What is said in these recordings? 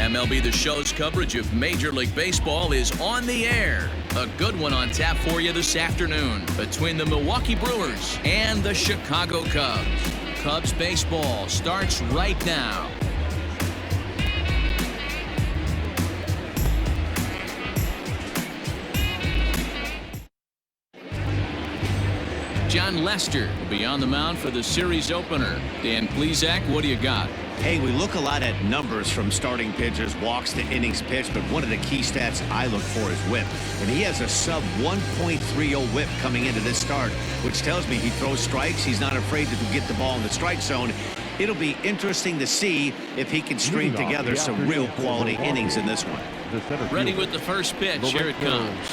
MLB The Show's coverage of Major League Baseball is on the air. A good one on tap for you this afternoon between the Milwaukee Brewers and the Chicago Cubs. Cubs baseball starts right now. John Lester will be on the mound for the series opener. Dan Plesac, what do you got? Hey, we look a lot at numbers from starting pitchers, walks to innings pitched, but one of the key stats I look for is whip. And he has a sub 1.30 whip coming into this start, which tells me he throws strikes. He's not afraid to get the ball in the strike zone. It'll be interesting to see if he can string together some real quality innings in this one. Ready with the first pitch. Here it comes.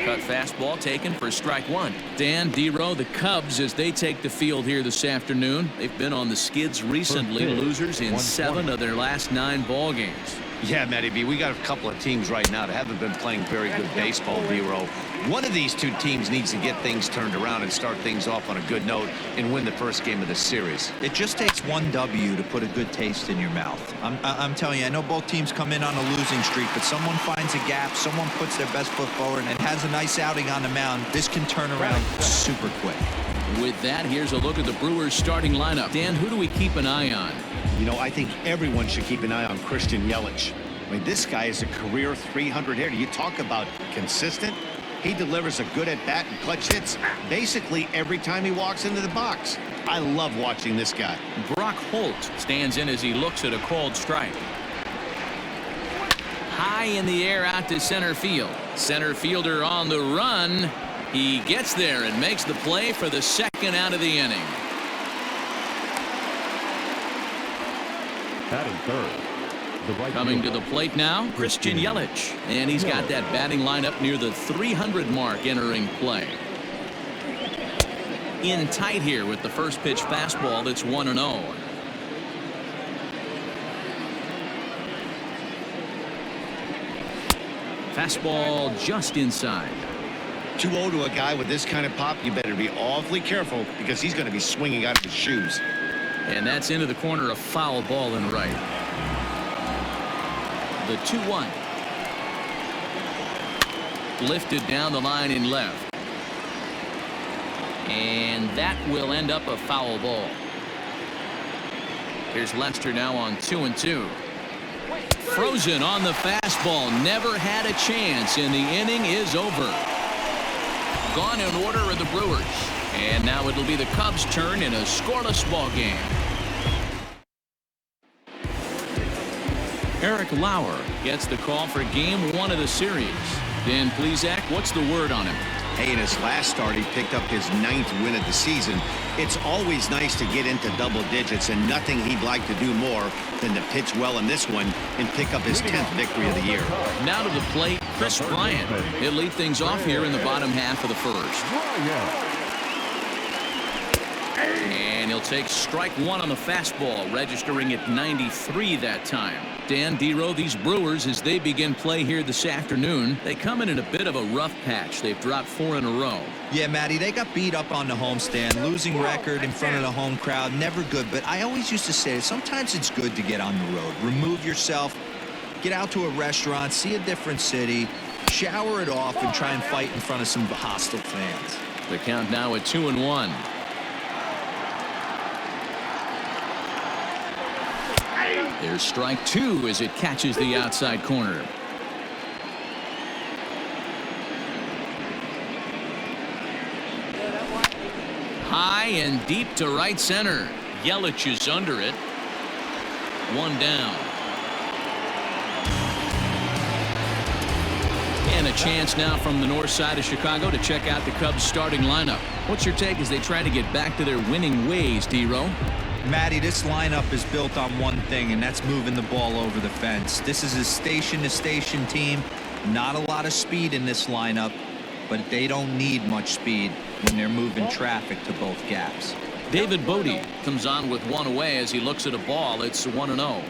Cut fastball taken for strike one. Dan, D-Row, the Cubs, as they take the field here this afternoon. They've been on the skids recently, losers in 7 of their last 9 ball games. Yeah, Matty B, we got a couple of teams right now that haven't been playing very good baseball, D-Row. One of these two teams needs to get things turned around and start things off on a good note and win the first game of the series. It just takes one W to put a good taste in your mouth. I'm telling you, I know both teams come in on a losing streak, but someone finds a gap, someone puts their best foot forward and has a nice outing on the mound. This can turn around super quick. With that, here's a look at the Brewers starting lineup. Dan, who do we keep an eye on? You know, I think everyone should keep an eye on Christian Yelich. I mean, this guy is a career 300 hitter. You talk about consistent. He delivers a good at-bat and clutch hits basically every time he walks into the box. I love watching this guy. Brock Holt stands in as he looks at a called strike. High in the air out to center field. Center fielder on the run. He gets there and makes the play for the second out of the inning. Batting third. Coming to the plate now, Christian Yelich. And he's got that batting lineup near the 300 mark entering play. In tight here with the first pitch fastball that's 1-0. Fastball just inside. 2-0 to a guy with this kind of pop, you better be awfully careful because he's going to be swinging out of his shoes. And that's into the corner, a foul ball in right. The 2-1. Lifted down the line in left. And that will end up a foul ball. Here's Lester now on 2-2. Frozen on the fastball. Never had a chance, and the inning is over. Gone in order are the Brewers. And now it'll be the Cubs' turn in a scoreless ball game. Eric Lauer gets the call for game 1 of the series. Dan Plesac, what's the word on him? Hey, in his last start, he picked up his 9th win of the season. It's always nice to get into double digits, and nothing he'd like to do more than to pitch well in this one and pick up his 10th victory of the year. Now to the plate, Chris Bryant. He'll lead things off here in the bottom half of the first. And he'll take strike 1 on the fastball, registering at 93 that time. Dan, D-Row, these Brewers, as they begin play here this afternoon, they come in a bit of a rough patch. They've dropped 4 in a row. Yeah, Matty, they got beat up on the homestand. Losing record in front of the home crowd, never good. But I always used to say sometimes it's good to get on the road. Remove yourself, get out to a restaurant, see a different city, shower it off, and try and fight in front of some hostile fans. The count now at 2-1. There's strike 2 as it catches the outside corner. High and deep to right center. Yelich is under it. 1 down. And a chance now from the north side of Chicago to check out the Cubs starting lineup. What's your take as they try to get back to their winning ways, D-Row? Matty, this lineup is built on one thing, and that's moving the ball over the fence. This is a station-to-station team. Not a lot of speed in this lineup, but they don't need much speed when they're moving traffic to both gaps. David Bodie comes on with 1 away as he looks at a ball. It's 1-0.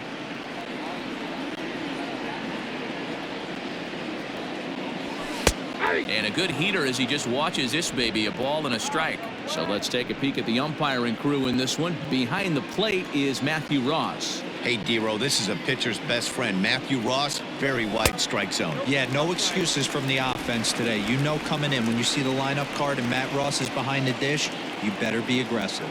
And a good heater as he just watches this baby, a ball and a strike. So let's take a peek at the umpiring crew in this one. Behind the plate is Matthew Ross. Hey, Dero, this is a pitcher's best friend. Matthew Ross, very wide strike zone. Yeah, no excuses from the offense today. You know coming in when you see the lineup card and Matt Ross is behind the dish, you better be aggressive.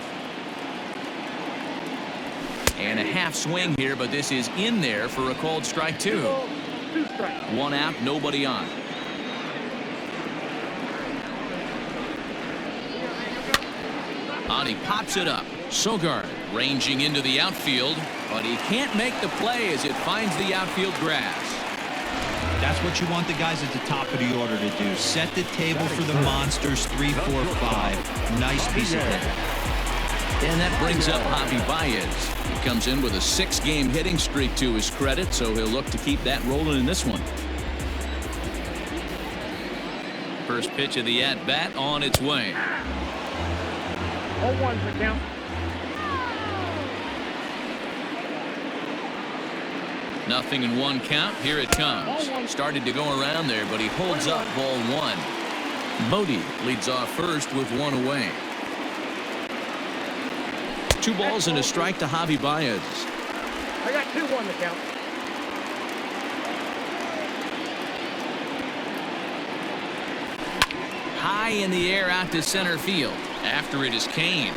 And a half swing here, but this is in there for a called strike two. One out, nobody on. He pops it up. Sogard ranging into the outfield, but he can't make the play as it finds the outfield grass. That's what you want the guys at the top of the order to do. Set the table for the monsters. 3, 4, 5. Nice piece of hitting. And that brings up Javi Baez. He comes in with a 6-game hitting streak to his credit, so he'll look to keep that rolling in this one. First pitch of the at-bat on its way. 0-1 for count. Nothing in one count. Here it comes. Started to go around there, but he holds up ball one. Bodie leads off first with one away. 2 balls and a strike to Javi Baez. I got 2-1 to count. High in the air out to center field. After it is Kane.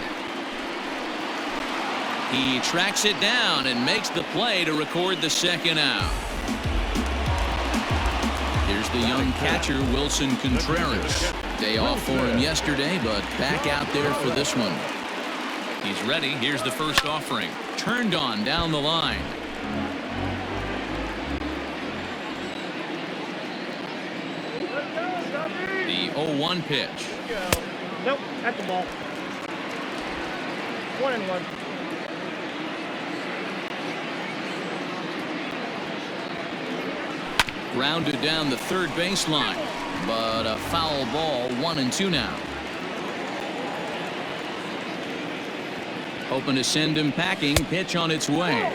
He tracks it down and makes the play to record the second out. Here's the young catcher, Wilson Contreras. Day off for him yesterday, but back out there for this one. He's ready. Here's the first offering. Turned on down the line. The 0-1 pitch. Nope, that's the ball. 1-1. Grounded down the third baseline, but a foul ball. 1-2 now. Hoping to send him packing. Pitch on its way.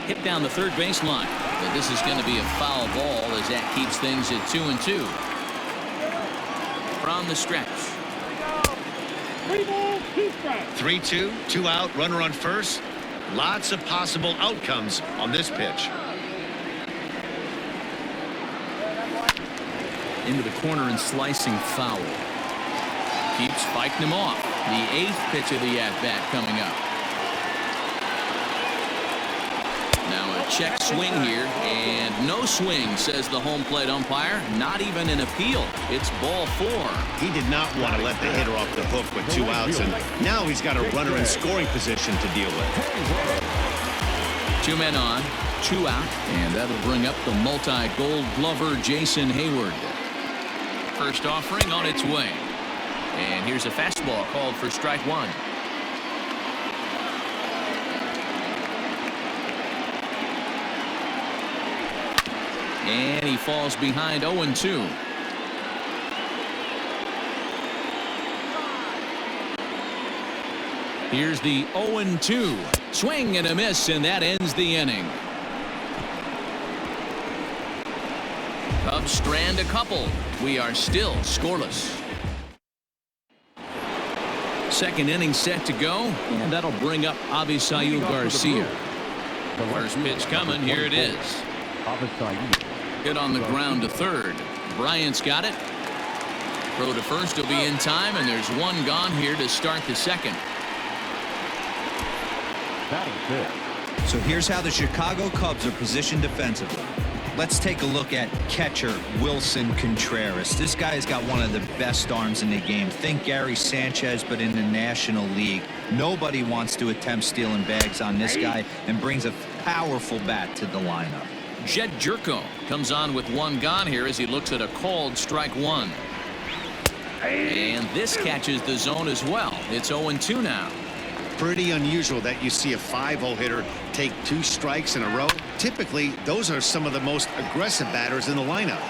Hit down the third baseline, but this is going to be a foul ball as that keeps things at 2-2. From the stretch. 3 balls, 2 strikes. 3-2, 2 out, runner on first. Lots of possible outcomes on this pitch. Into the corner and slicing foul. Keeps fighting him off. The 8th pitch of the at-bat coming up. Now a check swing here, and no swing, says the home plate umpire. Not even an appeal. It's ball 4. He did not want to let the hitter off the hook with 2 outs, and now he's got a runner in scoring position to deal with. 2 men on, 2 out, and that'll bring up the multi-gold glover Jason Hayward. First offering on its way. And here's a fastball called for strike 1. And he falls behind 0-2. Here's the 0-2. Swing and a miss, and that ends the inning. Cubs strand a couple. We are still scoreless. Second inning set to go, and that'll bring up Avisail Garcia. First pitch coming. Here it is. Hit on the ground to third. Bryant's got it. Throw to first will be in time, and there's one gone here to start the second. So here's how the Chicago Cubs are positioned defensively. Let's take a look at catcher Wilson Contreras. This guy has got one of the best arms in the game. Think Gary Sanchez, but in the National League. Nobody wants to attempt stealing bags on this guy, and brings a powerful bat to the lineup. Jed Jerko comes on with one gone here as he looks at a called strike 1. And this catches the zone as well. It's 0-2 now. Pretty unusual that you see a 5-0 hitter take 2 strikes in a row. Typically, those are some of the most aggressive batters in the lineup.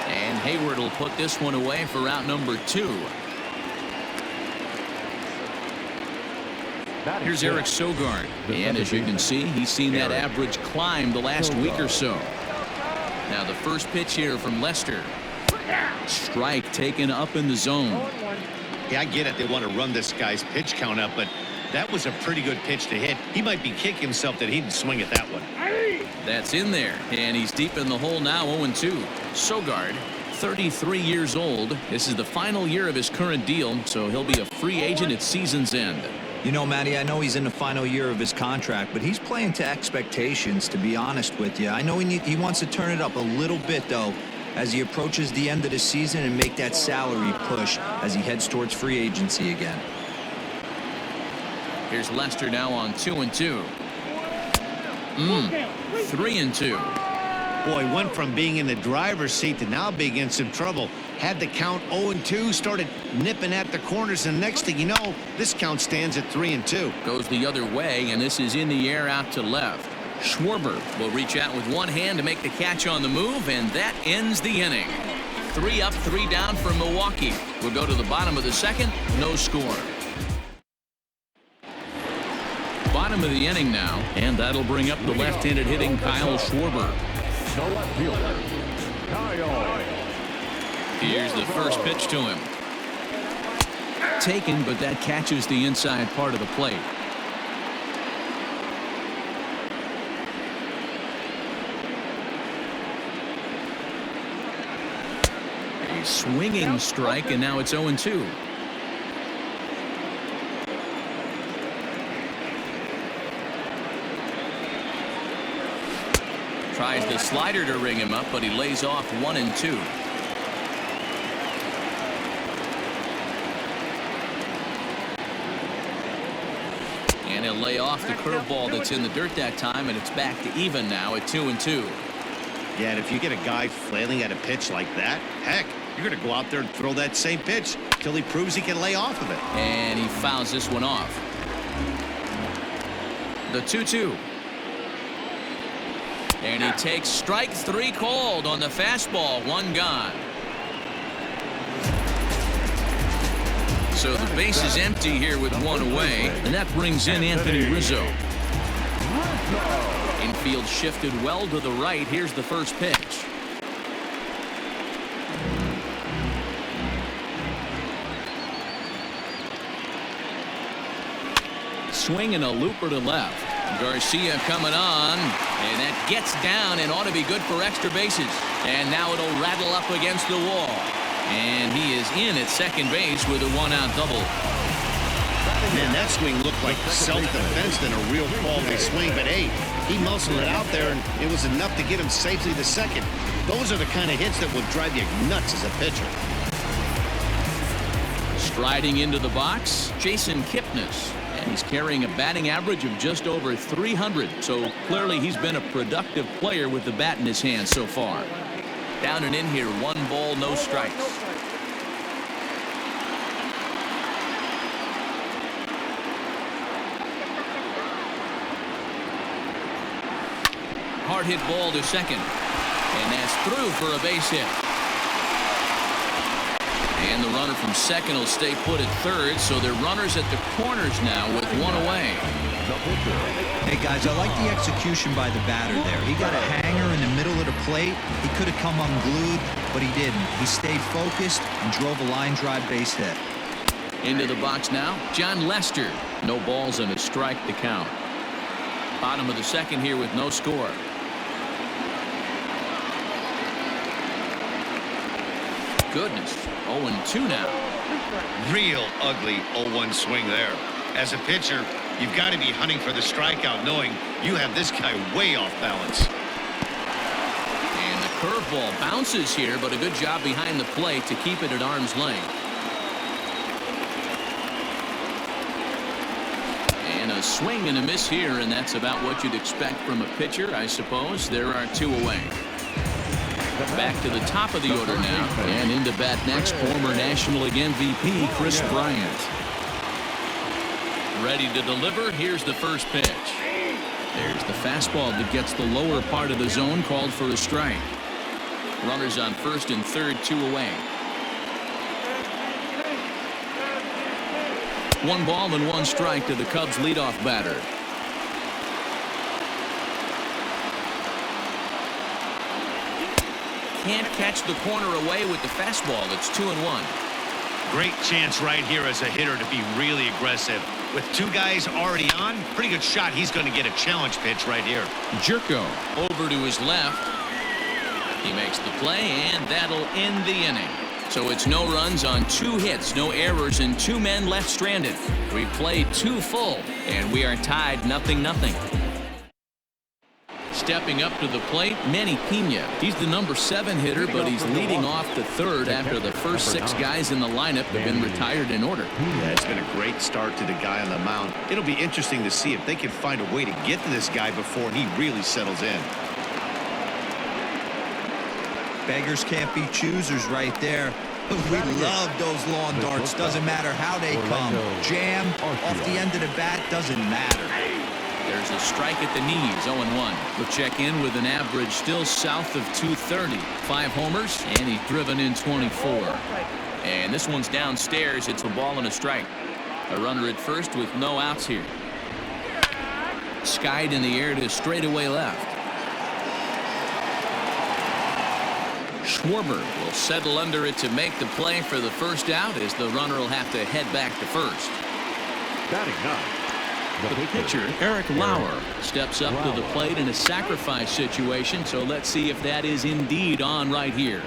And Hayward will put this one away for out number 2. Here's Eric Sogard, and as you can see, he's seen that average climb the last week or so. Now the first pitch here from Lester. Strike taken up in the zone. 0-1. Yeah, I get it. They want to run this guy's pitch count up, but that was a pretty good pitch to hit. He might be kicking himself that he didn't swing at that one. That's in there, and he's deep in the hole now. 0-2. Sogard, 33 years old. This is the final year of his current deal, so he'll be a free agent at season's end. You know, Matty, I know he's in the final year of his contract, but he's playing to expectations, to be honest with you. I know he wants to turn it up a little bit, though, as he approaches the end of the season and make that salary push as he heads towards free agency again. Here's Lester now on 2-2. 3-2. Boy, went from being in the driver's seat to now being in some trouble. Had the count 0-2, started nipping at the corners, and next thing you know, this count stands at 3-2. Goes the other way, and this is in the air out to left. Schwarber will reach out with one hand to make the catch on the move, and that ends the inning. 3 up, 3 down for Milwaukee. We'll go to the bottom of the second. No score. Bottom of the inning now, and that'll bring up the left-handed hitting Kyle Schwarber. Here's the first pitch to him. Taken, but that catches the inside part of the plate. A swinging strike, and now it's 0-2. Tries the slider to ring him up, but he lays off 1-2. And he'll lay off the curveball that's in the dirt that time, and it's back to even now at 2-2. Yeah, and if you get a guy flailing at a pitch like that, heck, you're going to go out there and throw that same pitch till he proves he can lay off of it. And he fouls this one off. The 2-2. And he takes strike 3 called on the fastball. 1 gone. So the base is empty here with 1 away, and that brings in Anthony Rizzo. Infield shifted well to the right. Here's the first pitch. Swing and a looper to left. Garcia coming on, and that gets down and ought to be good for extra bases. And now it'll rattle up against the wall. And he is in at second base with a 1-out double. Man, that swing looked like self-defense than a real quality swing, but hey, he muscled it out there, and it was enough to get him safely to second. Those are the kind of hits that will drive you nuts as a pitcher. Striding into the box, Jason Kipnis. And he's carrying a batting average of just over 300. So clearly he's been a productive player with the bat in his hand so far. Down and in here, 1 ball, no strikes. Hard hit ball to second. And that's through for a base hit. And the runner from second will stay put at third, so they're runners at the corners now with 1 away. Hey, guys, I like the execution by the batter there. He got a hanger in the middle of the plate. He could have come unglued, but he didn't. He stayed focused and drove a line drive base hit. Into the box now, John Lester. No balls and a strike to count. Bottom of the second here with no score. Goodness, 0-2 now. Real ugly 0-1 swing there. As a pitcher, you've got to be hunting for the strikeout, knowing you have this guy way off balance. And the curveball bounces here, but a good job behind the plate to keep it at arm's length. And a swing and a miss here, and that's about what you'd expect from a pitcher, I suppose. There are 2 away. Back to the top of the order now, and into bat next, former National League MVP Chris Bryant. Ready to deliver. Here's the first pitch. There's the fastball that gets the lower part of the zone, called for a strike. Runners on first and third, 2 away. 1 ball and 1 strike to the Cubs leadoff batter. can't catch the corner away with the fastball. It's 2-1. Great chance right here as a hitter to be really aggressive. With two guys already on, pretty good shot. He's going to get a challenge pitch right here. Jerko over to his left. He makes the play, and that'll end the inning. So it's no runs on 2 hits, no errors, and 2 men left stranded. We played 2 full, and we are tied 0-0. Stepping up to the plate, Manny Pena. He's the number 7 hitter, but he's leading off the 3rd after the first 6 guys in the lineup have been retired in order. Yeah, it's been a great start to the guy on the mound. It'll be interesting to see if they can find a way to get to this guy before he really settles in. Beggars can't be choosers right there. We love those lawn darts. Doesn't matter how they come. Jam, off the end of the bat, doesn't matter. There's a strike at the knees, 0-1. We'll check in with an average still south of 230. 5 homers, and he's driven in 24. And this one's downstairs. It's a ball and a strike. A runner at first with no outs here. Skied in the air to straightaway left. Schwarber will settle under it to make the play for the first out, as the runner will have to head back to first. Batting up, The pitcher, Eric Lauer, steps up to the plate in a sacrifice situation, so let's see if that is indeed on right here.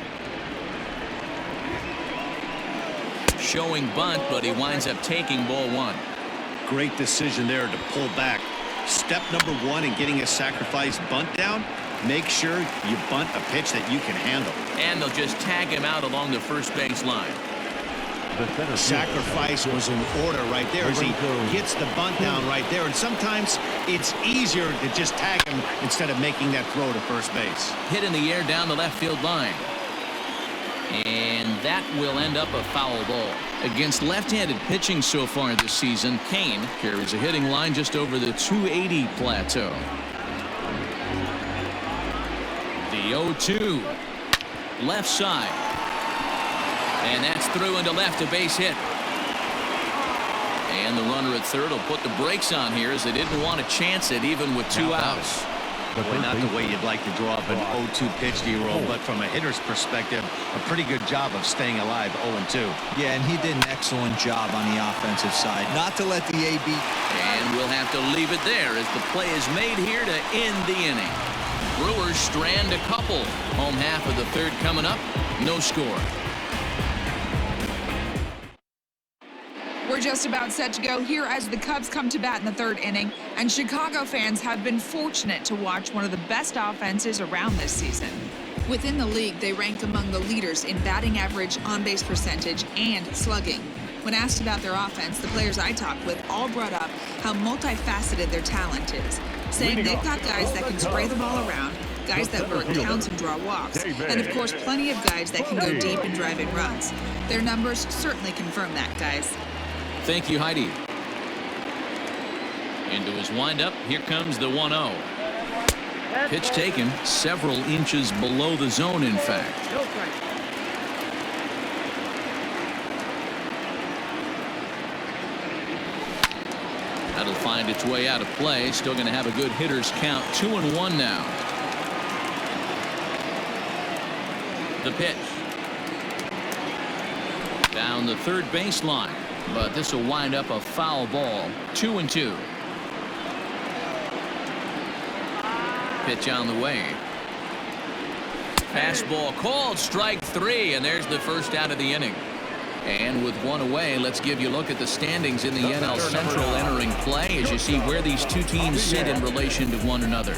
Showing bunt, but he winds up taking ball 1. Great decision there to pull back. Step number 1 in getting a sacrifice bunt down. Make sure you bunt a pitch that you can handle. And they'll just tag him out along the first base line. Sacrifice was in order right there as he gets the bunt down right there. And sometimes it's easier to just tag him instead of making that throw to first base. Hit in the air down the left field line. And that will end up a foul ball. Against left-handed pitching so far this season, Kane carries a hitting line just over the 280 plateau. The 0-2. Left side. And that's through into left, a base hit. And the runner at third will put the brakes on here, as they didn't want to chance it even with 2 outs. Boy, not the way you'd like to draw up an 0-2 pitch, D-roll, but from a hitter's perspective, a pretty good job of staying alive 0-2. Yeah, and he did an excellent job on the offensive side. Not to let the AB. And we'll have to leave it there as the play is made here to end the inning. Brewers strand a couple. Home half of the 3rd coming up. No score. We're just about set to go here as the Cubs come to bat in the 3rd inning, and Chicago fans have been fortunate to watch one of the best offenses around this season. Within the league, they rank among the leaders in batting average, on-base percentage, and slugging. When asked about their offense, the players I talked with all brought up how multifaceted their talent is, saying they've got guys that can spray the ball around, guys that work counts and draw walks, and of course plenty of guys that can go deep and drive in runs. Their numbers certainly confirm that, guys. Thank you, Heidi. Into his windup, here comes the 1-0. Pitch taken several inches below the zone, in fact. That'll find its way out of play. Still going to have a good hitter's count. 2-1 now. The pitch. Down the 3rd baseline. But this will wind up a foul ball. 2-2. Pitch on the way. Fastball called, strike 3, and there's the first out of the inning. And with 1 away, let's give you a look at the standings in the NL Central entering play as you see where these 2 teams sit in relation to one another.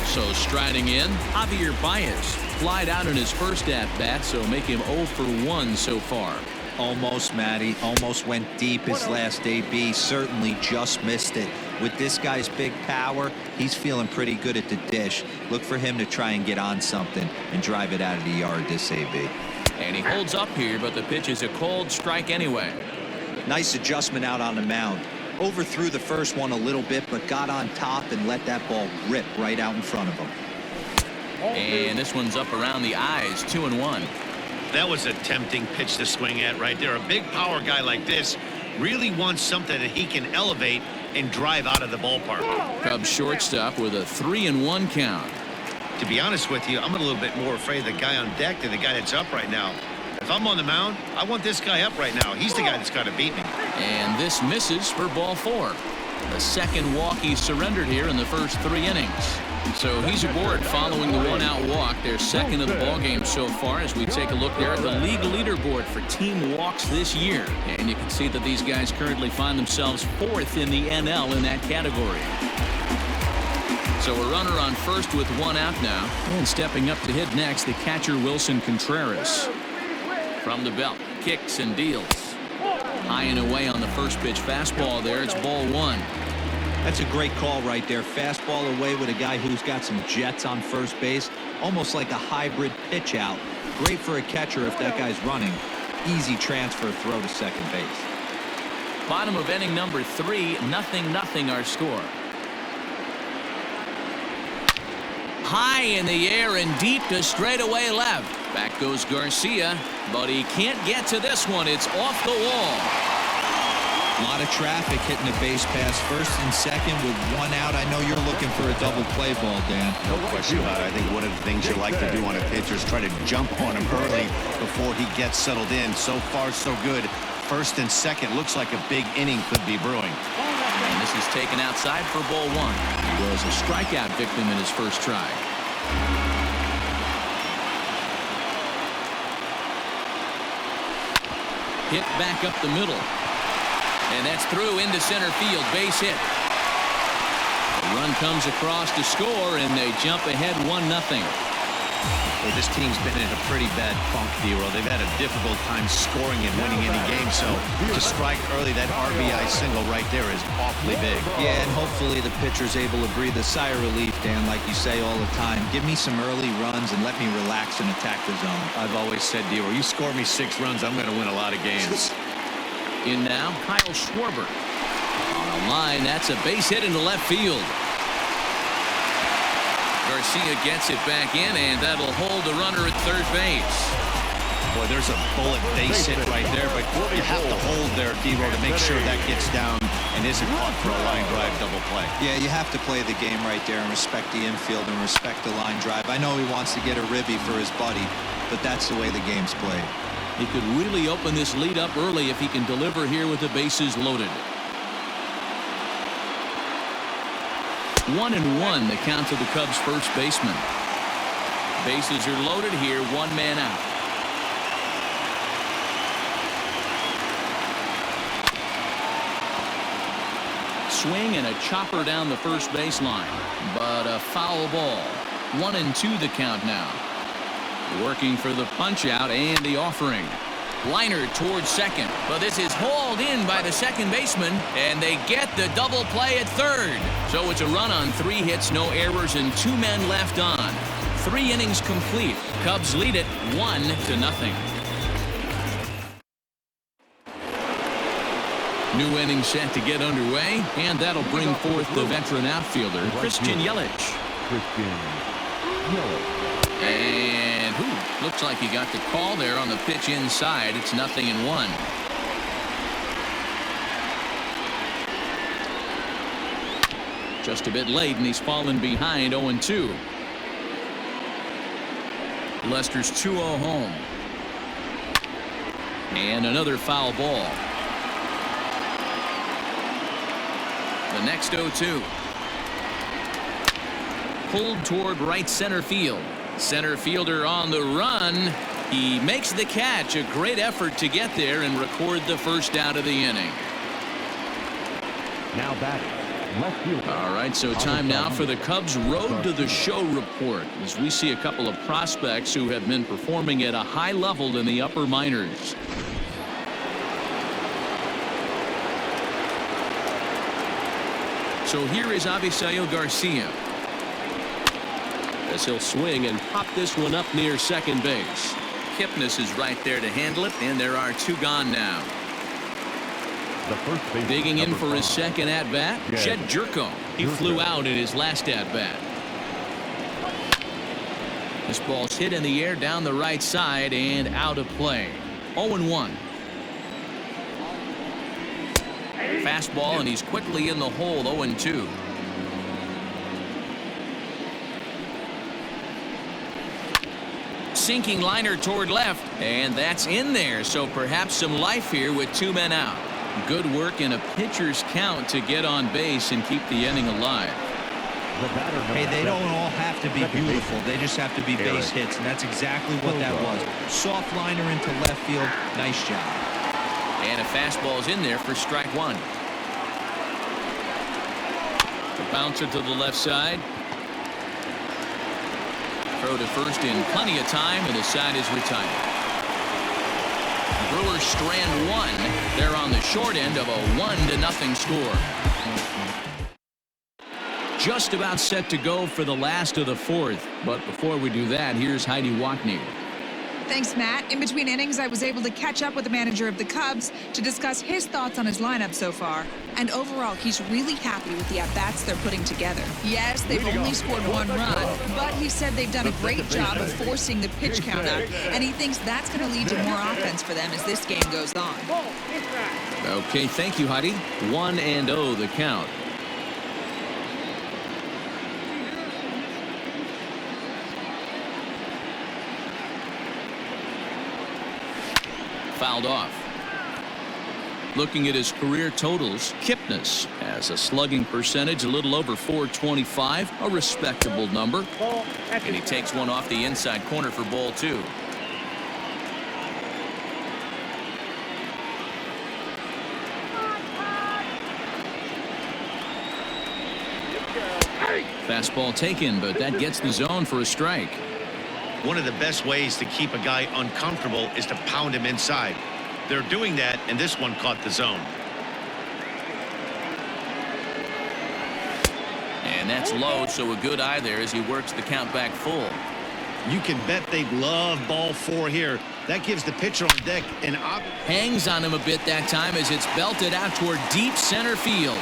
So striding in, Javier Baez flied out in his first at-bat, so make him 0 for 1 so far. Almost, Matty. Almost went deep his last AB. Certainly just missed it. With this guy's big power, he's feeling pretty good at the dish. Look for him to try and get on something and drive it out of the yard this AB. And he holds up here, but the pitch is a cold strike anyway. Nice adjustment out on the mound. Overthrew the first one a little bit, but got on top and let that ball rip right out in front of him. And this one's up around the eyes, 2-1. That was a tempting pitch to swing at right there. A big power guy like this really wants something that he can elevate and drive out of the ballpark. Cubs shortstop with a 3-1 count. To be honest with you, I'm a little bit more afraid of the guy on deck than the guy that's up right now. If I'm on the mound, I want this guy up right now. He's the guy that's got to beat me. And this misses for ball 4. The second walk he surrendered here in the first 3 innings. So he's aboard following the 1-out walk. Their second of the ball game so far as we take a look there at the league leaderboard for team walks this year. And you can see that these guys currently find themselves 4th in the NL in that category. So a runner on first with 1 out now. And stepping up to hit next, the catcher Wilson Contreras. From the belt, kicks and deals. High and away on the first pitch fastball there. It's ball 1. That's a great call right there. Fastball away with a guy who's got some jets on first base. Almost like a hybrid pitch out. Great for a catcher if that guy's running. Easy transfer throw to second base. Bottom of inning number 3, 0-0 our score. High in the air and deep to straightaway left. Back goes Garcia, but he can't get to this one. It's off the wall. A lot of traffic hitting the base pass first and second with 1 out. I know you're looking for a double play ball, Dan. No question about it. I think one of the things you like to do on a pitcher is try to jump on him early before he gets settled in. So far, so good. First and second looks like a big inning could be brewing. And this is taken outside for ball 1. He was a strikeout victim in his first try. Hit back up the middle. And that's through into center field. Base hit. The run comes across to score, and they jump ahead 1-0. Well, this team's been in a pretty bad funk, D-Roll. They've had a difficult time scoring and winning any game. So to strike early, that RBI single right there is awfully big. Yeah, and hopefully the pitcher's able to breathe a sigh of relief, Dan, like you say all the time. Give me some early runs and let me relax and attack the zone. I've always said, D-Roll, you score me 6 runs, I'm going to win a lot of games. In now, Kyle Schwarber. On a line, that's a base hit into left field. Garcia gets it back in, and that'll hold the runner at third base. Boy, there's a bullet base hit right there, but you have to hold there, D-Roll, to make sure that gets down and isn't caught for a line drive double play. Yeah, you have to play the game right there and respect the infield and respect the line drive. I know he wants to get a ribby for his buddy, but that's the way the game's played. He could really open this lead up early if he can deliver here with the bases loaded. 1-1 the count to the Cubs first baseman. Bases are loaded here, 1 man out. Swing and a chopper down the first baseline, but a foul ball. 1-2 the count now. Working for the punch out and the offering. Liner towards second, but this is hauled in by the second baseman, and they get the double play at third. So it's a run on 3 hits, no errors, and 2 men left on. 3 innings complete. Cubs lead it 1-0. New inning set to get underway, and that'll bring forth the veteran outfielder, Christian Yelich. And looks like he got the call there on the pitch inside. It's 0-1. Just a bit late, and he's fallen behind 0-2. Lester's 2-0 home. And another foul ball. The next 0-2. Pulled toward right center field. Center fielder on the run. He makes the catch. A great effort to get there and record the first out of the inning. Now batting, left fielder. All right, so time now for the Cubs Road to the Show report, as we see a couple of prospects who have been performing at a high level in the upper minors. So here is Avisail Garcia, as he'll swing and pop this one up near second base. Kipnis is right there to handle it, and there are 2 gone now. The first baseman, Digging in for his 5. second at-bat, Jed Jerko. He flew out in his last at-bat. This ball's hit in the air down the right side and out of play. 0-1. Fastball, and he's quickly in the hole, 0-2. Sinking liner toward left, and that's in there, so perhaps some life here with 2 men out. Good work in a pitcher's count to get on base and keep the inning alive. Hey, they don't all have to be beautiful. They just have to be base hits, and that's exactly what that was. Soft liner into left field. Nice job. And a fastball's in there for strike 1. The bouncer to the left side. Throw to first in plenty of time, and the side is retired. Brewers strand 1. They're on the short end of a 1-0 score. Just about set to go for the last of the 4th. But before we do that, here's Heidi Watney. Thanks, Matt. In between innings, I was able to catch up with the manager of the Cubs to discuss his thoughts on his lineup so far. And overall, he's really happy with the at-bats they're putting together. Yes, they've only scored 1 run, but he said they've done a great job of forcing the pitch count out, and he thinks that's going to lead to more offense for them as this game goes on. Okay, thank you, Heidi. 1-0 the count. Fouled off. Looking at his career totals, Kipnis has a slugging percentage a little over .425, a respectable number. And he takes one off the inside corner for ball 2. Fastball taken, but that gets the zone for a strike. One of the best ways to keep a guy uncomfortable is to pound him inside. They're doing that, and this one caught the zone. And that's low, so a good eye there as he works the count back full. You can bet they love ball 4 here. That gives the pitcher on deck an hangs on him a bit that time as it's belted out toward deep center field.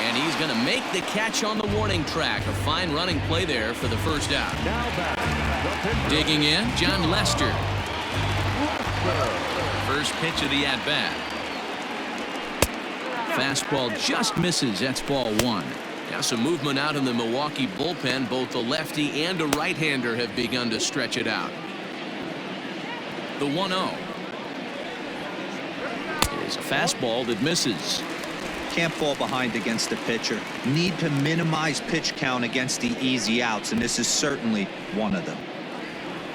And he's going to make the catch on the warning track. A fine running play there for the first out. Digging in, John Lester. First pitch of the at-bat. Fastball just misses. That's ball 1. Now some movement out in the Milwaukee bullpen. Both the lefty and a right-hander have begun to stretch it out. The 1-0 is a fastball that misses. Can't fall behind against the pitcher. Need to minimize pitch count against the easy outs, and this is certainly one of them.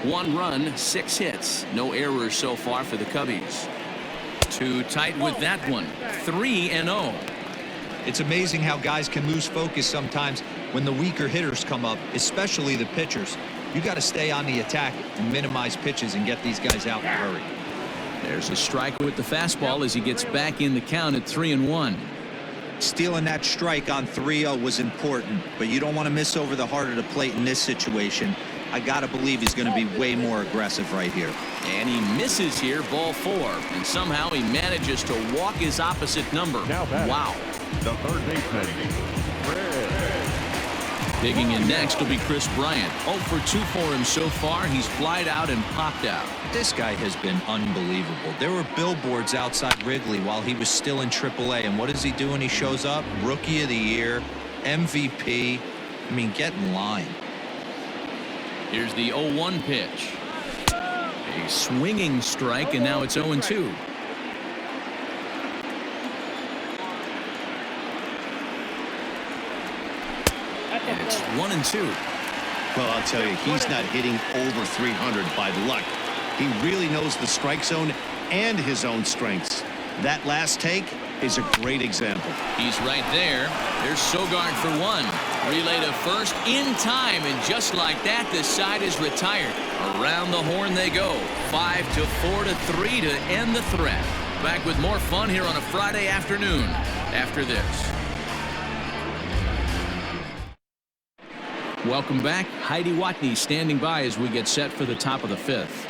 1 run, 6 hits. No errors so far for the Cubbies. Too tight with that one. 3-0. It's amazing how guys can lose focus sometimes when the weaker hitters come up, especially the pitchers. You got to stay on the attack and minimize pitches and get these guys out in a hurry. There's a strike with the fastball as he gets back in the count at 3-1. Stealing that strike on 3-0 was important, but you don't want to miss over the heart of the plate in this situation. I got to believe he's going to be way more aggressive right here. And he misses here, ball 4, and somehow he manages to walk his opposite number. Wow. The third baseman, Digging in next will be Chris Bryant. 0 for 2 for him so far. He's flied out and popped out. This guy has been unbelievable. There were billboards outside Wrigley while he was still in AAA, and what is he doing? He shows up, Rookie of the Year, MVP. I mean, get in line. Here's the 0-1 pitch. A swinging strike, and now it's 0-2. And it's 1-2. Well, I'll tell you, he's not hitting over 300 by luck. He really knows the strike zone and his own strengths. That last take is a great example. He's right there. There's Sogard for 1. Relay to first in time, and just like that, the side is retired. Around the horn they go. 5-4-3 to end the threat. Back with more fun here on a Friday afternoon after this. Welcome back. Heidi Watney standing by as we get set for the top of the 5th.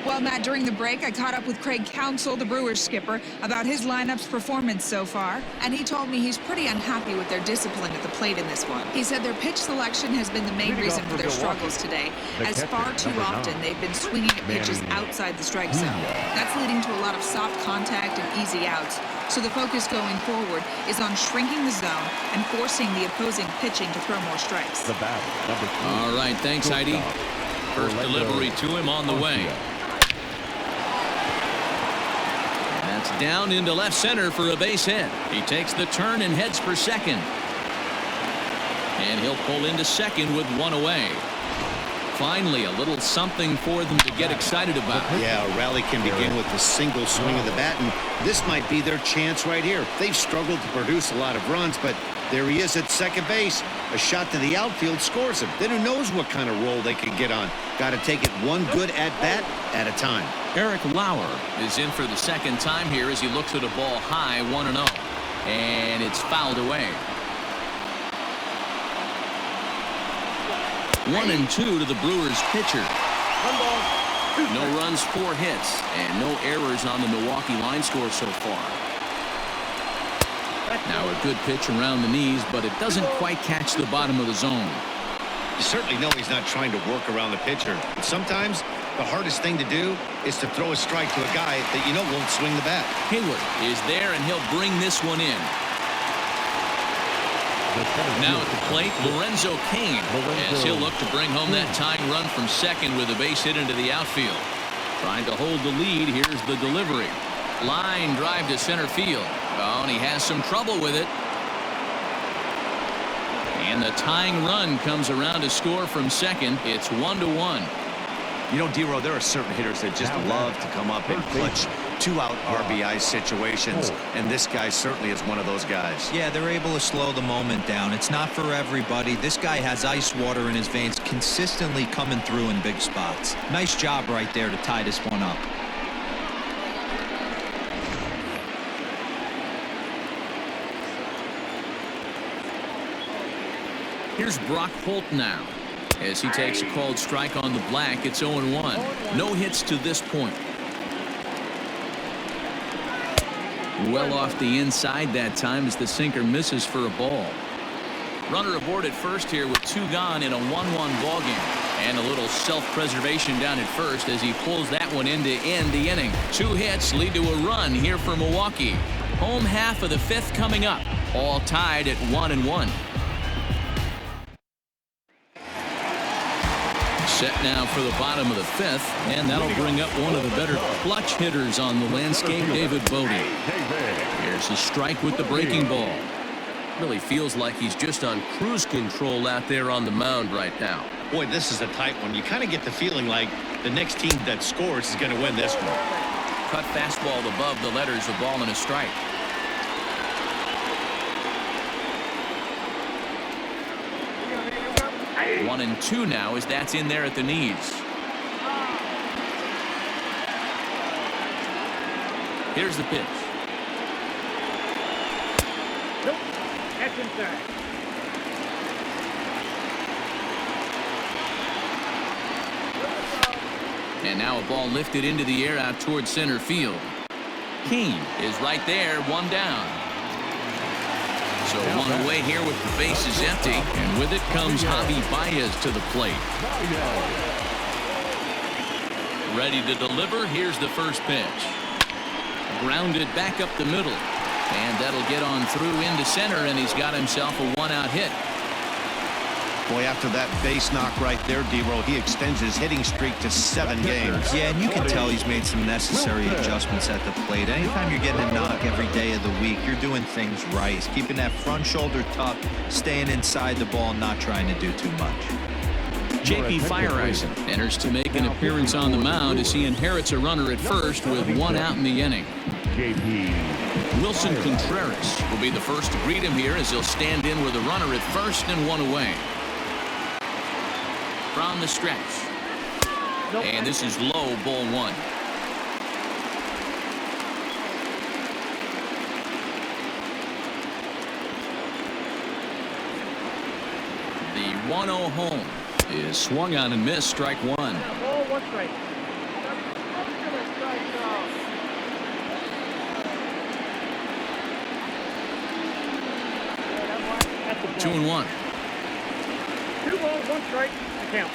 Well, Matt, during the break, I caught up with Craig Counsell, the Brewers skipper, about his lineup's performance so far, and he told me he's pretty unhappy with their discipline at the plate in this one. He said their pitch selection has been the main reason for their struggles today, as far too often they've been swinging at pitches outside the strike zone. That's leading to a lot of soft contact and easy outs, So the focus going forward is on shrinking the zone and forcing the opposing pitching to throw more strikes. The bat, number 2. All right, thanks, Heidi. First delivery to him on the way. That's down into left center for a base hit. He takes the turn and heads for second. And he'll pull into second with one away. Finally, a little something for them to get excited about. Yeah, a rally can begin with a single swing of the bat, and this might be their chance right here. They've struggled to produce a lot of runs, but there he is at second base. A shot to the outfield scores him. Then who knows what kind of roll they can get on. Got to take it one good at-bat at a time. Eric Lauer is in for the second time here as he looks at a ball high, 1-0. And it's fouled away. 1-2 to the Brewers pitcher. No runs, 4 hits, and no errors on the Milwaukee line score so far. Now a good pitch around the knees, but it doesn't quite catch the bottom of the zone. You certainly know he's not trying to work around the pitcher. But sometimes the hardest thing to do is to throw a strike to a guy that you know won't swing the bat. Hayward is there, and he'll bring this one in. Now at the plate, Lorenzo Cain, as he'll look to bring home that tying run from second with a base hit into the outfield. Trying to hold the lead. Here's the delivery. Line drive to center field. Oh, and he has some trouble with it. And the tying run comes around to score from second. It's 1-1. You know, D-Row, there are certain hitters that just love to come up and clutch 2-out RBI situations, and this guy certainly is one of those guys. Yeah, they're able to slow the moment down. It's not for everybody. This guy has ice water in his veins, consistently coming through in big spots. Nice job right there to tie this one up. Here's Brock Holt now. As he takes a called strike on the black, it's 0-1. No hits to this point. Well off the inside that time as the sinker misses for a ball. Runner aboard at first here with 2 gone in a 1-1 ball game. And a little self-preservation down at first as he pulls that one in to end the inning. 2 hits lead to a run here for Milwaukee. Home half of the 5th coming up. All tied at 1-1. Set now for the bottom of the 5th, and that'll bring up one of the better clutch hitters on the landscape, David Bodie. Here's a strike with the breaking ball. Really feels like he's just on cruise control out there on the mound right now. Boy, this is a tight one. You kind of get the feeling like the next team that scores is going to win this one. Cut fastball above the letters, a ball and a strike. One and 2 now as that's in there at the knees. Here's the pitch. Nope. That's inside. And now a ball lifted into the air out towards center field. Cain is right there, 1 down. So 1 away here with the bases empty, and with it comes Javi Baez to the plate. Ready to deliver. Here's the first pitch. Grounded back up the middle, and that'll get on through into center, and he's got himself a 1-out hit. Boy, after that base knock right there, D-Row, he extends his hitting streak to 7 games. Yeah, and you can tell he's made some necessary adjustments at the plate. Anytime you're getting a knock every day of the week, you're doing things right. He's keeping that front shoulder tucked, staying inside the ball, not trying to do too much. J.P. Fireisen enters to make an appearance on the mound as he inherits a runner at first with 1 out in the inning. Wilson Contreras will be the first to greet him here as he'll stand in with a runner at first and 1 away. From the stretch. And this is low, ball 1. The 1-0 home is swung on and missed, strike 1. Ball, 1 strike. 2-1. 2 balls, 1 strike, the count.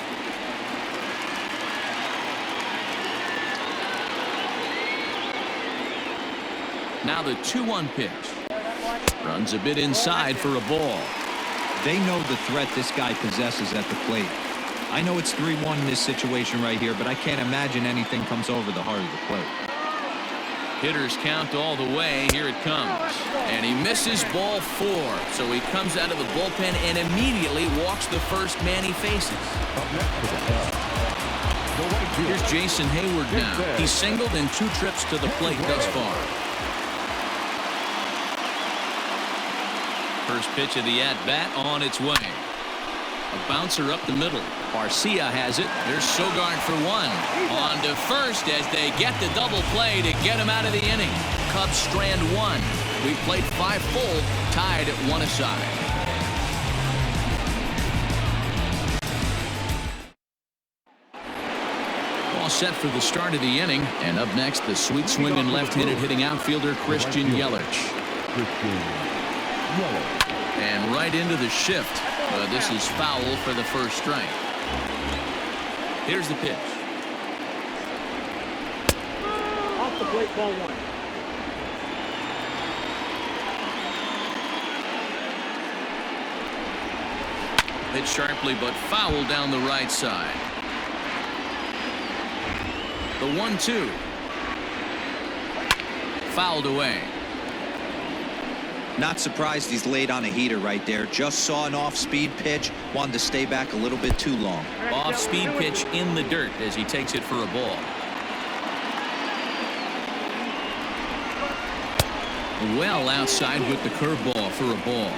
Now the 2-1 pitch. Runs a bit inside for a ball. They know the threat this guy possesses at the plate. I know it's 3-1 in this situation right here, but I can't imagine anything comes over the heart of the plate. Hitters count all the way. Here it comes. And he misses ball 4. So he comes out of the bullpen and immediately walks the first man he faces. Up next to the Cubs, the right fielder. Here's Jason Hayward now. He's singled in 2 trips to the plate thus far. First pitch of the at-bat on its way. A bouncer up the middle. Garcia has it. There's Sogard for 1. On to first as they get the double play to get him out of the inning. Cubs strand 1. We've played 5 full, tied at 1 aside. All set for the start of the inning. And up next, the sweet swinging left-handed hitting outfielder Christian Yelich. And right into the shift. This is foul for the first strike. Here's the pitch. Off the plate, ball 1. Hit sharply but foul down the right side. The 1-2. Fouled away. Not surprised he's laid on a heater right there. Just saw an off-speed pitch. Wanted to stay back a little bit too long. Off-speed pitch in the dirt as he takes it for a ball. Well outside with the curveball for a ball.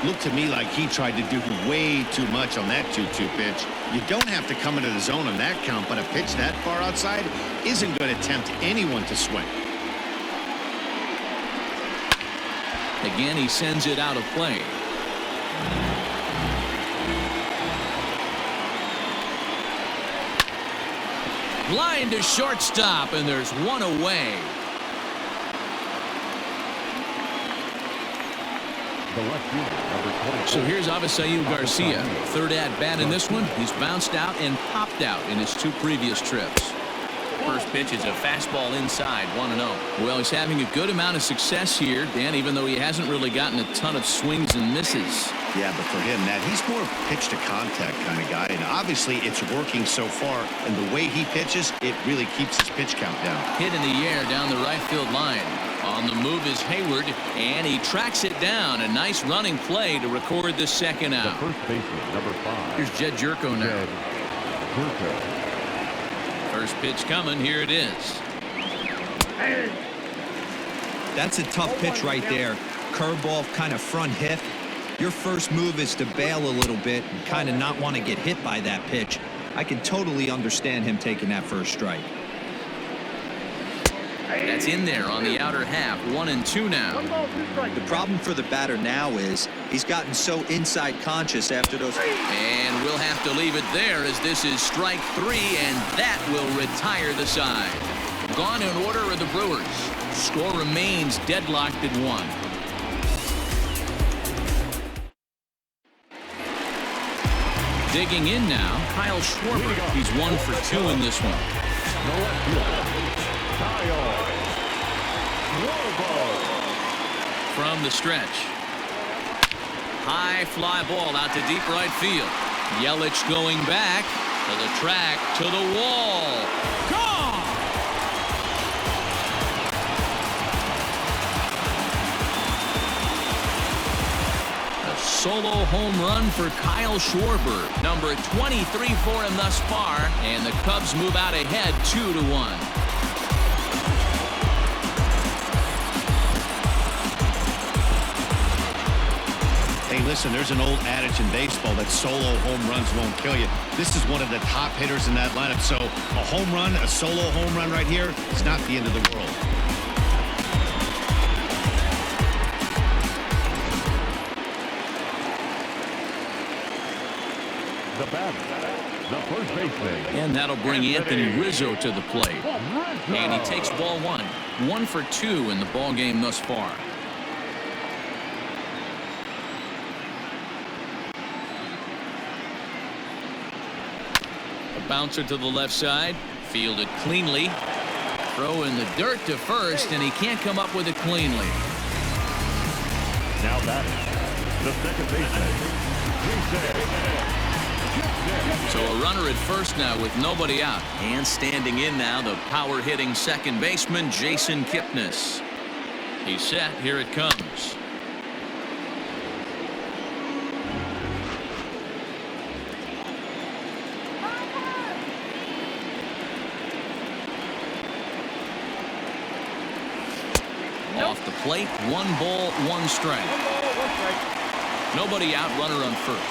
Looked to me like he tried to do way too much on that 2-2 pitch. You don't have to come into the zone on that count, but a pitch that far outside isn't going to tempt anyone to swing. Again, he sends it out of play. Line to shortstop, and there's 1 away. The left fielder, number 24. So here's Avisail Garcia. 3rd at bat in this one. He's bounced out and popped out in his 2 previous trips. First pitch is a fastball inside, 1-0. Well, he's having a good amount of success here, Dan, even though he hasn't really gotten a ton of swings and misses. Yeah, but for him, Nat, he's more pitch to contact kind of guy, and obviously it's working so far, and the way he pitches, it really keeps his pitch count down. Hit in the air down the right field line. On the move is Hayward, and he tracks it down. A nice running play to record the second out. The first baseman, number 5. Here's Jed Jerko now. First pitch coming. Here it is. That's a tough pitch right there. Curveball, kind of front hip. Your first move is to bail a little bit and kind of not want to get hit by that pitch. I can totally understand him taking that first strike. That's in there on the outer half. 1-2 now. The problem for the batter now is he's gotten so inside conscious after those. And we'll have to leave it there as this is strike 3, and that will retire the side. Gone in order are the Brewers. Score remains deadlocked at 1. Digging in now, Kyle Schwarber. He's 1 for 2 in this one. The left fielder, Kyle Schwarber. From the stretch. High fly ball out to deep right field. Yelich going back to the track, to the wall. Gone! A solo home run for Kyle Schwarber. Number 23 for him thus far. And the Cubs move out ahead 2-1. Hey, listen, there's an old adage in baseball that solo home runs won't kill you. This is one of the top hitters in that lineup, so a home run, a solo home run right here is not the end of the world. The batter, the first baseman. And that'll bring Anthony Rizzo to the plate. And he takes ball 1. 1 for 2 in the ball game thus far. A bouncer to the left side. Fielded cleanly. Throw in the dirt to first, and he can't come up with it cleanly. Now batting, the second baseman. So a runner at first now with nobody out. And standing in now, the power-hitting second baseman, Jason Kipnis. He's set. Here it comes. Off the plate, 1 ball, 1 strike. 1 ball, 1 strike. Nobody out, runner on first.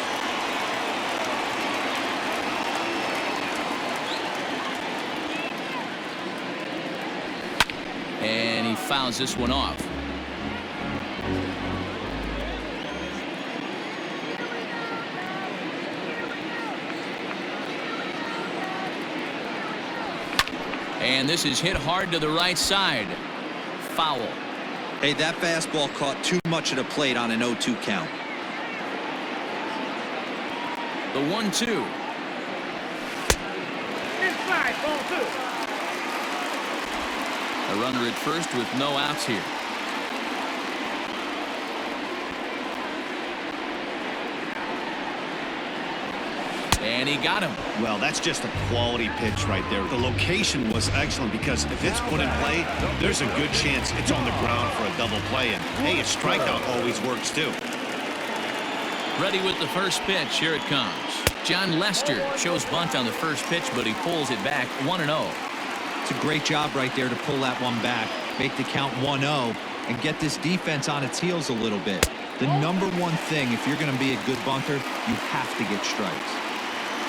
And he fouls this one off. And this is hit hard to the right side. Foul. Hey, that fastball caught too much of the plate on an 0-2 count. The 1-2. Inside, ball 2. A runner at first with no outs here. And he got him. Well, that's just a quality pitch right there. The location was excellent because if it's put in play, there's a good chance it's on the ground for a double play. And hey, a strikeout always works too. Ready with the first pitch. Here it comes. John Lester shows bunt on the first pitch, but he pulls it back 1-0. It's a great job right there to pull that one back, make the count 1-0, and get this defense on its heels a little bit. The number one thing, if you're going to be a good bunter, you have to get strikes.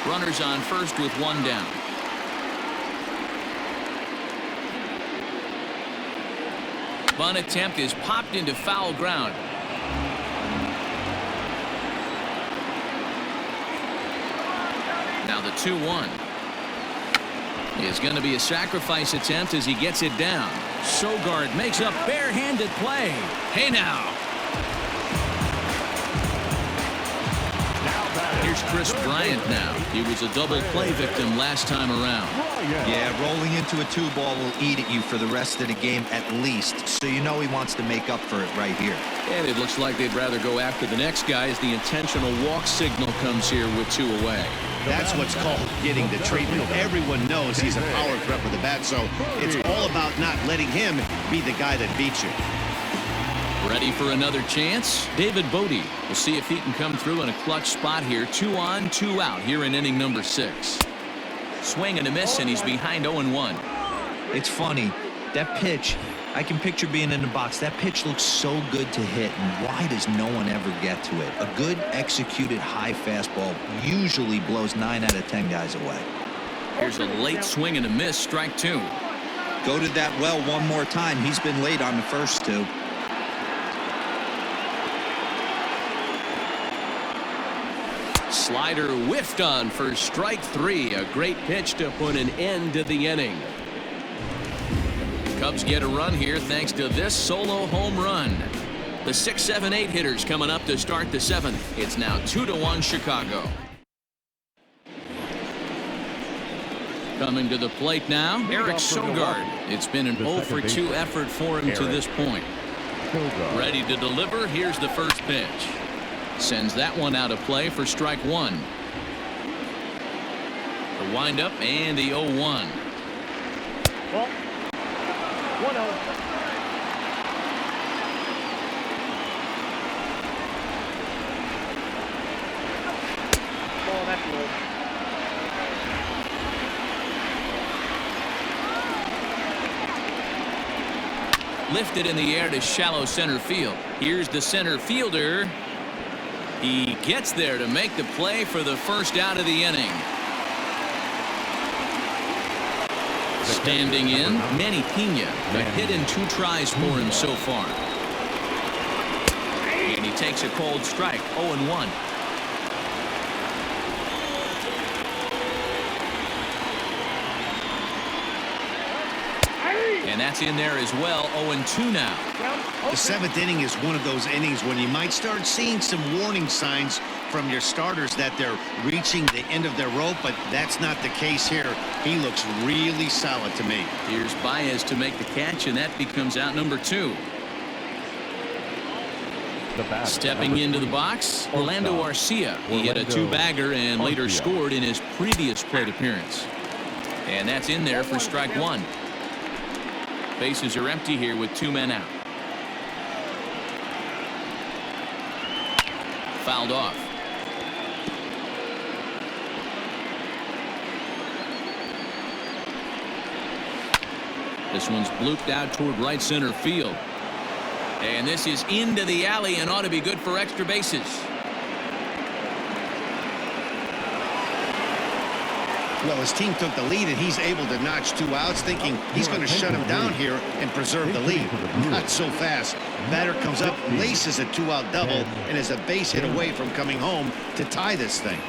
Runners on first with 1 down. Bunt attempt is popped into foul ground. Now the 2-1 is going to be a sacrifice attempt as he gets it down. Sogard makes a barehanded play. Hey now. Here's Chris Bryant now. He was a double play victim last time around. Yeah, rolling into a 2-ball will eat at you for the rest of the game at least, so you know he wants to make up for it right here. And it looks like they'd rather go after the next guy as the intentional walk signal comes here with 2 away. That's what's called getting the treatment. Everyone knows he's a power threat with the bat, so it's all about not letting him be the guy that beats you. Ready for another chance? David Bodie. We'll see if he can come through in a clutch spot here. 2 on, 2 out here in inning number 6. Swing and a miss, and he's behind 0-1. It's funny. That pitch, I can picture being in the box. That pitch looks so good to hit, and why does no one ever get to it? A good executed high fastball usually blows 9 out of 10 guys away. Here's a late swing and a miss, strike 2. Go to that well one more time. He's been late on the first 2. Slider whiffed on for strike 3. A great pitch to put an end to the inning. Cubs get a run here thanks to this solo home run. The 6, 7, 8 hitters coming up to start the 7th. It's now 2-1 Chicago. Coming to the plate now, Eric Sogard. It's been an 0-for-2 effort for him to this point. Ready to deliver. Here's the first pitch. Sends that one out of play for strike 1. The windup and the 0-1. Ball. 1-0. Ball, that's low. Lifted in the air to shallow center field. Here's the center fielder. He gets there to make the play for the first out of the inning. Standing in, Manny Pena, a hit in 2 tries for him so far. And he takes a cold strike, 0-1. And that's that's in there as well. 0-2 now. The seventh inning is one of those innings when you might start seeing some warning signs from your starters that they're reaching the end of their rope, but that's not the case here. He looks really solid to me. Here's Baez to make the catch, and that becomes out number 2. Stepping into the box, Orlando Arcia. He hit a 2-bagger and later scored in his previous plate appearance. And that's in there for strike 1. Bases are empty here with 2 men out. Fouled off. This one's blooped out toward right center field. And this is into the alley and ought to be good for extra bases. Well, his team took the lead, and he's able to notch 2 outs, thinking he's going to shut him down here and preserve the lead. Not so fast. Batter comes up, laces a 2-out double, and is a base hit away from coming home to tie this thing.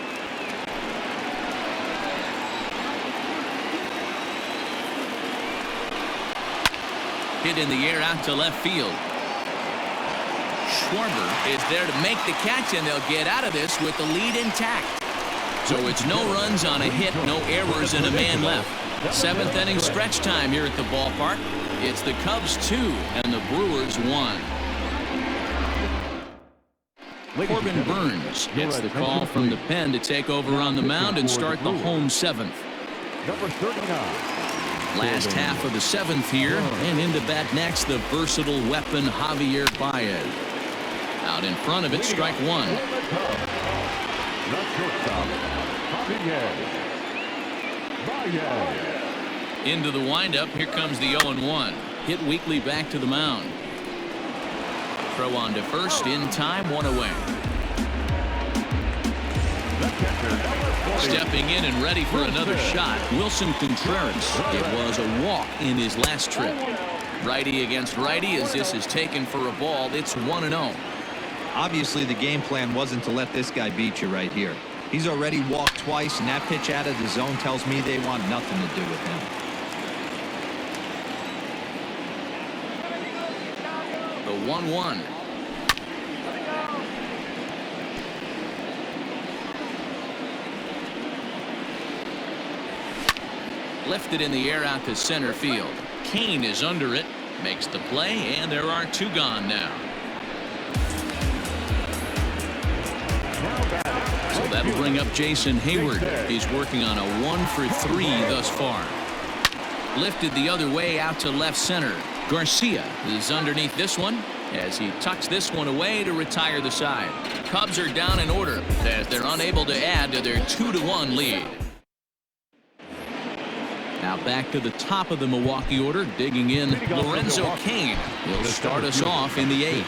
Hit in the air out to left field. Schwarber is there to make the catch, and they'll get out of this with the lead intact. So it's no runs on a hit, no errors, and a man left. 7th inning stretch time here at the ballpark. It's the Cubs 2 and the Brewers 1. Corbin Burns gets the call from the pen to take over on the mound and start the home 7th. Number 39. Last half of the 7th here, and into bat next, the versatile weapon Javier Baez. Out in front of it, strike 1. Into the windup, here comes the 0-1. Hit weakly back to the mound. Throw on to first, in time, 1 away. Stepping in and ready for another shot, Wilson Contreras. It was a walk in his last trip. Righty against righty as this is taken for a ball. It's 1-0. Obviously, the game plan wasn't to let this guy beat you right here. He's already walked twice, and that pitch out of the zone tells me they want nothing to do with him. The 1-1. Lifted in the air out to center field. Kane is under it, makes the play, and there are 2 gone now. So that'll bring up Jason Hayward. He's working on a 1-for-3 thus far. Lifted the other way out to left center. Garcia is underneath this one as he tucks this one away to retire the side. Cubs are down in order as they're unable to add to their 2-1 lead. Now back to the top of the Milwaukee order, digging in Lorenzo Cain. He'll start us off in the 8th.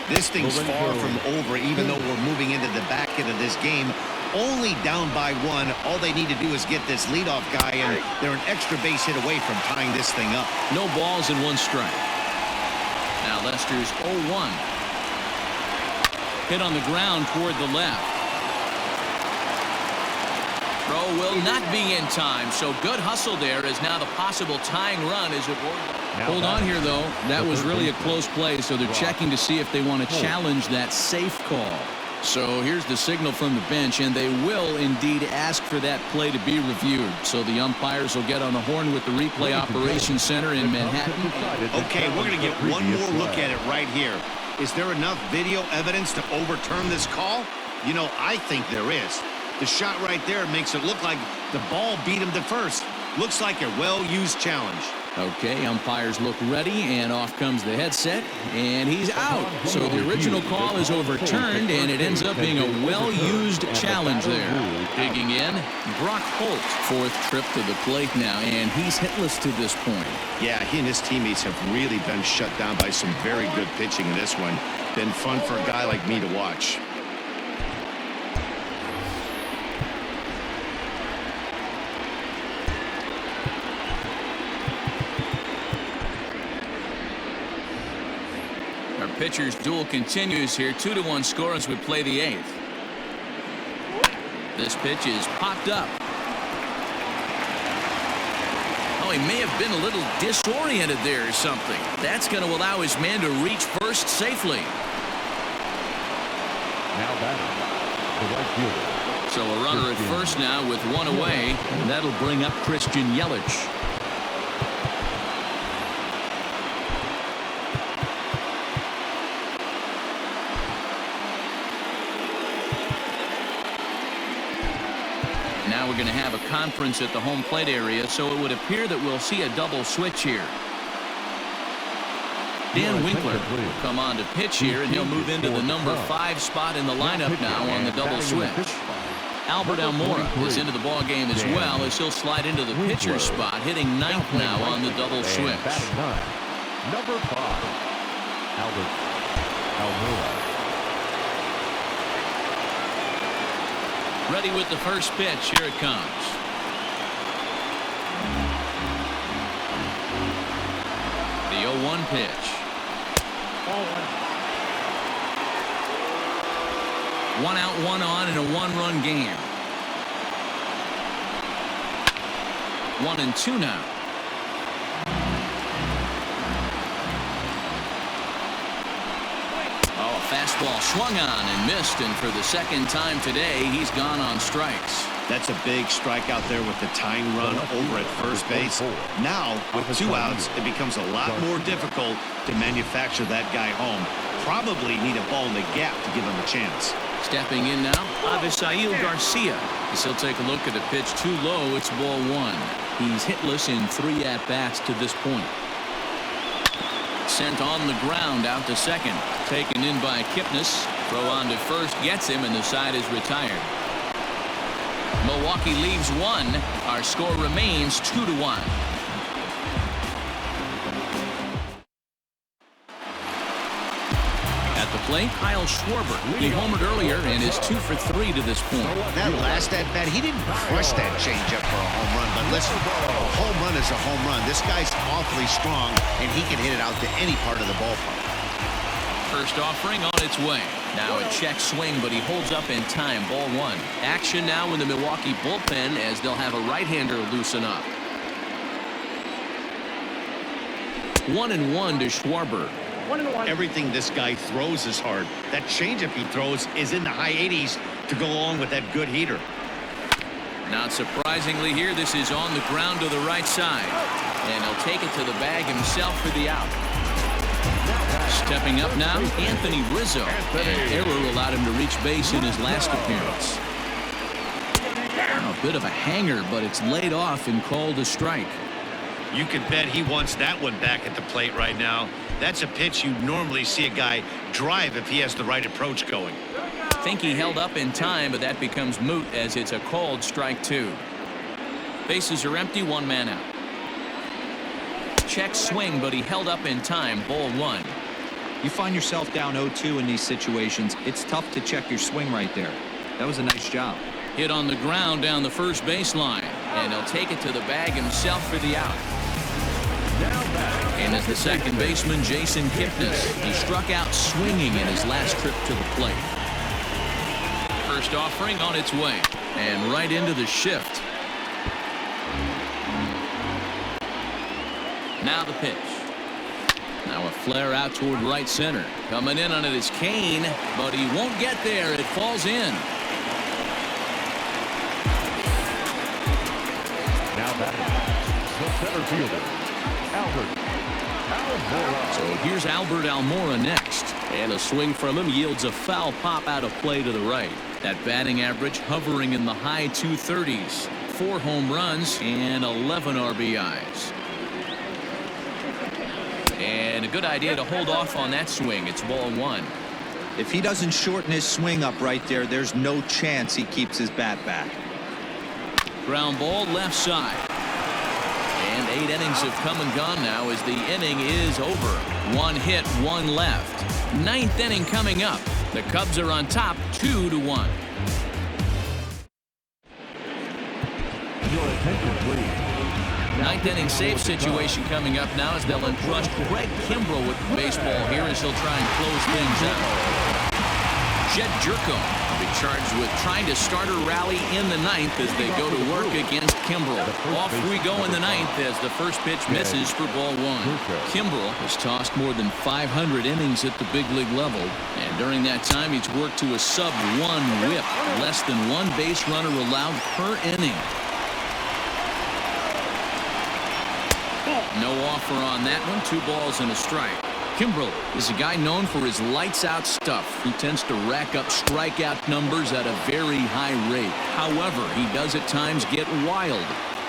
This thing's far from over, even though we're moving into the back end of this game. Only down by 1. All they need to do is get this leadoff guy, and they're an extra base hit away from tying this thing up. No balls and 1 strike. Now Lester's 0-1. Hit on the ground toward the left. Throw will not be in time, so good hustle there as now the possible tying run is aboard. Hold on here, though. That was really a close play, so they're checking to see if they want to challenge that safe call. So here's the signal from the bench, and they will indeed ask for that play to be reviewed. So the umpires will get on the horn with the replay operations center in Manhattan. Okay, we're going to get one more look at it right here. Is there enough video evidence to overturn this call? You know, I think there is. The shot right there makes it look like the ball beat him to first. Looks like a well-used challenge. Okay, umpires look ready, and off comes the headset, and he's out. So the original call is overturned, and it ends up being a well-used challenge there. Digging in, Brock Holt, 4th trip to the plate now, and he's hitless to this point. Yeah, he and his teammates have really been shut down by some very good pitching in this one. Been fun for a guy like me to watch. Pitcher's duel continues here. 2-1 score as we play the 8th. This pitch is popped up. Oh, he may have been a little disoriented there or something. That's going to allow his man to reach first safely. Now batting, the right fielder. So a runner at first now with one away. And that'll bring up Christian Yelich. Now we're going to have a conference at the home plate area, so it would appear that we'll see a double switch here. Dan Winkler will come on to pitch here, and he'll move into the number 5 spot in the lineup now on the double switch. Albert Almora is into the ball game as well, as he'll slide into the pitcher's spot, hitting 9th now on the double switch. Number 5, Albert Almora. Ready with the first pitch. Here it comes. The 0-1 pitch. One out, one on in a one-run game. 1-2 now. Fastball swung on and missed, and for the second time today, he's gone on strikes. That's a big strikeout there with the tying run over at first base. Now, with 2 outs, it becomes a lot more difficult to manufacture that guy home. Probably need a ball in the gap to give him a chance. Stepping in now, Avisail Garcia. As he'll take a look at a pitch too low, it's ball 1. He's hitless in 3 at-bats to this point. Sent on the ground out to second. Taken in by Kipnis. Throw on to first gets him, and the side is retired. Milwaukee leaves 1. Our score remains 2-1. At the plate, Kyle Schwarber. He homered earlier and is 2 for 3 to this point. That last at bat, he didn't crush that changeup for a home run. But listen, a home run is a home run. This guy's awfully strong, and he can hit it out to any part of the ballpark. First offering on its way. Now a check swing, but he holds up in time. Ball 1. Action now in the Milwaukee bullpen as they'll have a right-hander loosen up. 1-1 to Schwarber. 1-1. Everything this guy throws is hard. That changeup he throws is in the high 80s to go along with that good heater. Not surprisingly here, this is on the ground to the right side. And he'll take it to the bag himself for the out. Stepping up now, Anthony Rizzo. An error allowed him to reach base in his last appearance. A bit of a hanger, but it's laid off and called a strike. You can bet he wants that one back at the plate right now. That's a pitch you normally see a guy drive if he has the right approach going. Think he held up in time, but that becomes moot as it's a called strike 2. Bases are empty, 1 man out. Check swing, but he held up in time. Ball 1. You find yourself down 0-2 in these situations, it's tough to check your swing right there. That was a nice job. Hit on the ground down the first baseline, and he'll take it to the bag himself for the out. And as the second baseman, Jason Kipnis. He struck out swinging in his last trip to the plate. First offering on its way, and right into the shift. Now the pitch. Now a flare out toward right center. Coming in on it is Kane, but he won't get there. It falls in. Now batting, the center fielder, Albert Almora. So here's Albert Almora next. And a swing from him yields a foul pop out of play to the right. That batting average hovering in the high 230s. 4 home runs and 11 RBIs. And a good idea to hold off on that swing. It's ball 1. If he doesn't shorten his swing up right there, there's no chance he keeps his bat back. Ground ball left side. And 8 innings have come and gone now as the inning is over. 1 hit, 1 left. 9th inning coming up. The Cubs are on top 2-1. Your attention, please. 9th inning save situation coming up now as they'll entrust Greg Kimbrell with the baseball here as he'll try and close things out. Jed Jerko They'll be charged with trying to start a rally in the ninth as they go to work against Kimbrel. Off we go in the ninth as the first pitch misses for ball one. Kimbrel has tossed more than 500 innings at the big league level, and during that time he's worked to a sub-1 whip, less than one base runner allowed per inning. No offer on that one. 2 balls and a strike. Kimbrel is a guy known for his lights-out stuff. He tends to rack up strikeout numbers at a very high rate. However, he does at times get wild.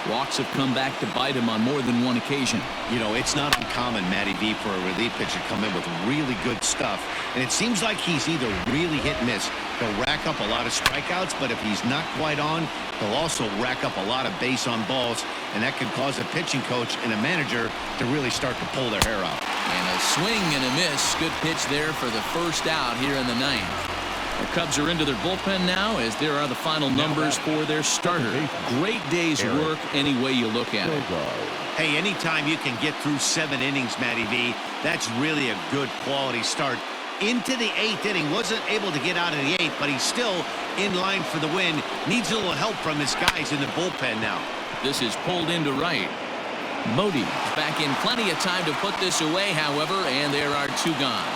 Walks have come back to bite him on more than one occasion. You know, it's not uncommon, Matty V, for a relief pitcher to come in with really good stuff. And it seems like he's either really hit and miss. He'll rack up a lot of strikeouts, but if he's not quite on, he'll also rack up a lot of base on balls. And that can cause a pitching coach and a manager to really start to pull their hair out. And a swing and a miss. Good pitch there for the first out here in the ninth. The Cubs are into their bullpen now as there are the final numbers for their starter. Great day's work any way you look at it. Hey, anytime you can get through 7 innings, Matty V, that's really a good quality start. Into the 8th inning, wasn't able to get out of the 8th, but he's still in line for the win. Needs a little help from his guys in the bullpen now. This is pulled into right. Modi is back in plenty of time to put this away, however, and there are 2 gone.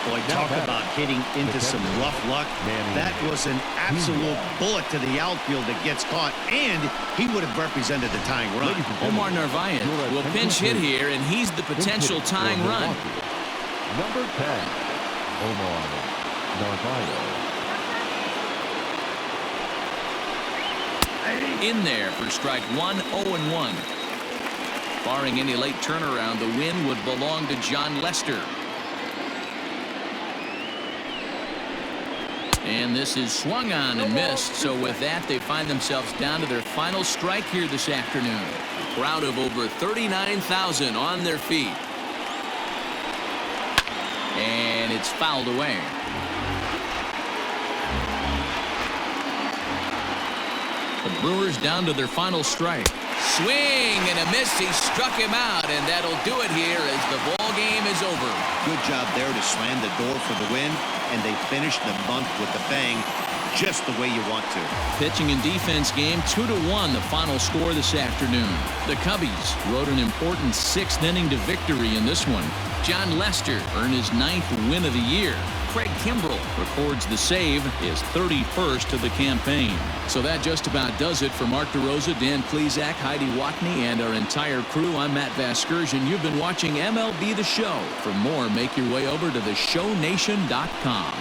Boy, talk about hitting into some rough luck. That was an absolute bullet to the outfield that gets caught, and he would have represented the tying run. Omar Narvaez will pinch hit here, and he's the potential tying run. Number 10, Omar Narvaez. In there for strike 1, 0-1. Barring any late turnaround, the win would belong to John Lester. And this is swung on and missed. So with that, they find themselves down to their final strike here this afternoon. A crowd of over 39,000 on their feet. And it's fouled away. The Brewers down to their final strike. Swing and a miss. He struck him out, and that'll do it here as the ball game is over. Good job there to slam the door for the win, and they finished the month with a bang, just the way you want to. Pitching and defense game, 2-1 the final score this afternoon. The Cubbies rode an important 6th inning to victory in this one. John Lester earned his 9th win of the year. Craig Kimbrel records the save, his 31st of the campaign. So that just about does it for Mark DeRosa, Dan Plesac, Heidi Watney, and our entire crew. I'm Matt Vasgersian. You've been watching MLB The Show. For more, make your way over to theshownation.com.